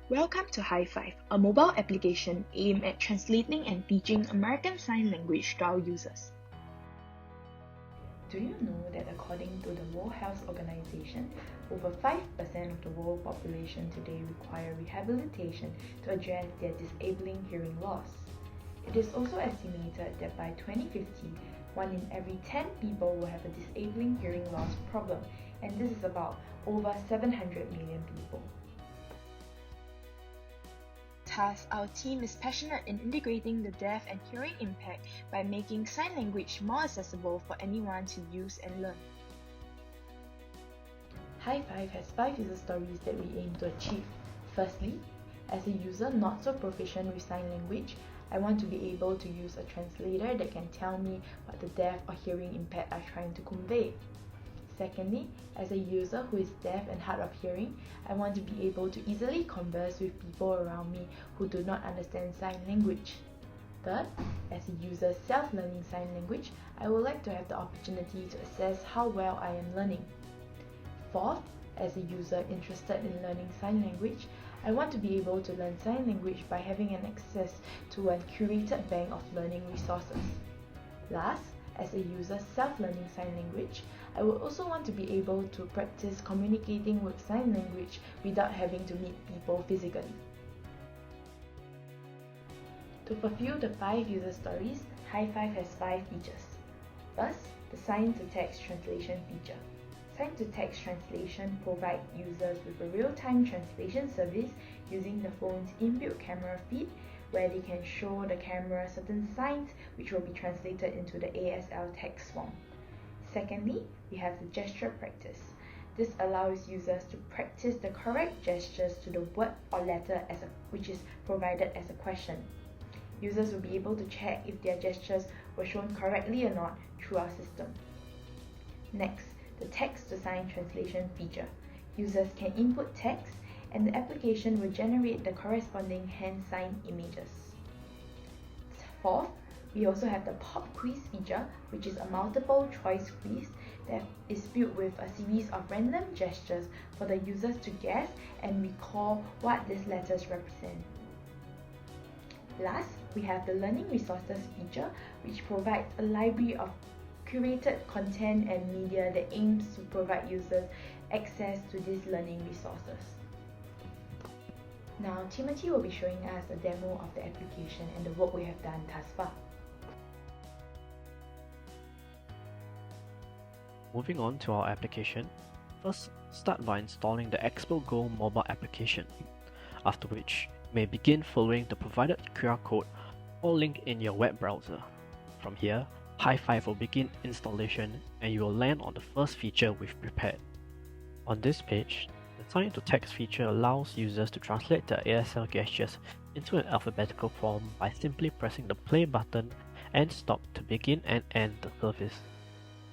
Welcome to High Five, a mobile application aimed at translating and teaching American Sign Language to our users. Do you know that according to the World Health Organization, over 5% of the world population today require rehabilitation to address their disabling hearing loss? It is also estimated that by 2050, 1 in every 10 people will have a disabling hearing loss problem, and this is about over 700 million people. Thus, our team is passionate in integrating the deaf and hearing impact by making sign language more accessible for anyone to use and learn. High Five has 5 user stories that we aim to achieve. Firstly, as a user not so proficient with sign language, I want to be able to use a translator that can tell me what the deaf or hearing impaired are trying to convey. Secondly, as a user who is deaf and hard of hearing, I want to be able to easily converse with people around me who do not understand sign language. Third, as a user self-learning sign language, I would like to have the opportunity to assess how well I am learning. Fourth, as a user interested in learning sign language, I want to be able to learn sign language by having an access to a curated bank of learning resources. Last, as a user self-learning sign language, I would also want to be able to practice communicating with sign language without having to meet people physically. To fulfill the 5 user stories, High Five has 5 features. First, the sign-to-text translation feature. Sign-to-text translation provides users with a real-time translation service using the phone's inbuilt camera feed, where they can show the camera certain signs which will be translated into the ASL text form. Secondly, we have the gesture practice. This allows users to practice the correct gestures to the word or letter which is provided as a question. Users will be able to check if their gestures were shown correctly or not through our system. Next, the text-to-sign translation feature. Users can input text and the application will generate the corresponding hand sign images. Fourth, we also have the pop quiz feature, which is a multiple choice quiz that is built with a series of random gestures for the users to guess and recall what these letters represent. Last, we have the learning resources feature, which provides a library of curated content and media that aims to provide users access to these learning resources. Now, Timothy will be showing us a demo of the application and the work we have done thus far. Moving on to our application, first start by installing the Expo Go mobile application, after which you may begin following the provided QR code or link in your web browser. From here, High Five will begin installation and you will land on the first feature we've prepared. On this page, the sign-to-text feature allows users to translate their ASL gestures into an alphabetical form by simply pressing the play button and stop to begin and end the service.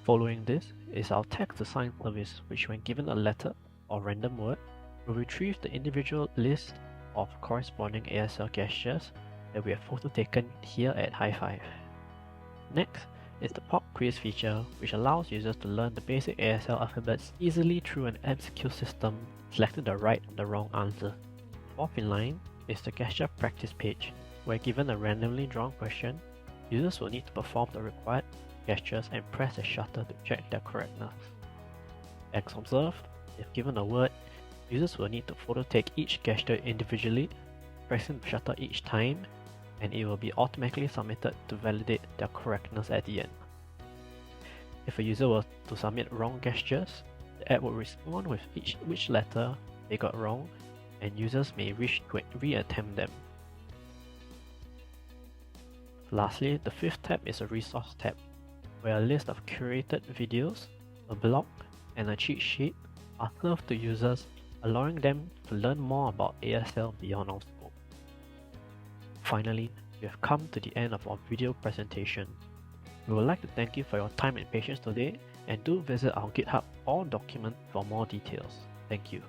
Following this is our text-to-sign service, which when given a letter or random word, will retrieve the individual list of corresponding ASL gestures that we have photo taken here at High Five. Next is the pop quiz feature, which allows users to learn the basic ASL alphabets easily through an MCQ system, selecting the right and the wrong answer. Fourth in line is the gesture practice page, where given a randomly drawn question, users will need to perform the required gestures and press the shutter to check their correctness. As observed, if given a word, users will need to photo take each gesture individually, pressing the shutter each time, and it will be automatically submitted to validate their correctness at the end. If a user were to submit wrong gestures, the app will respond with which letter they got wrong, and users may wish to reattempt them. Lastly, the fifth tab is a resource tab, where a list of curated videos, a blog, and a cheat sheet are served to users, allowing them to learn more about ASL beyond our scope. Finally, we have come to the end of our video presentation. We would like to thank you for your time and patience today, and do visit our GitHub or document for more details. Thank you.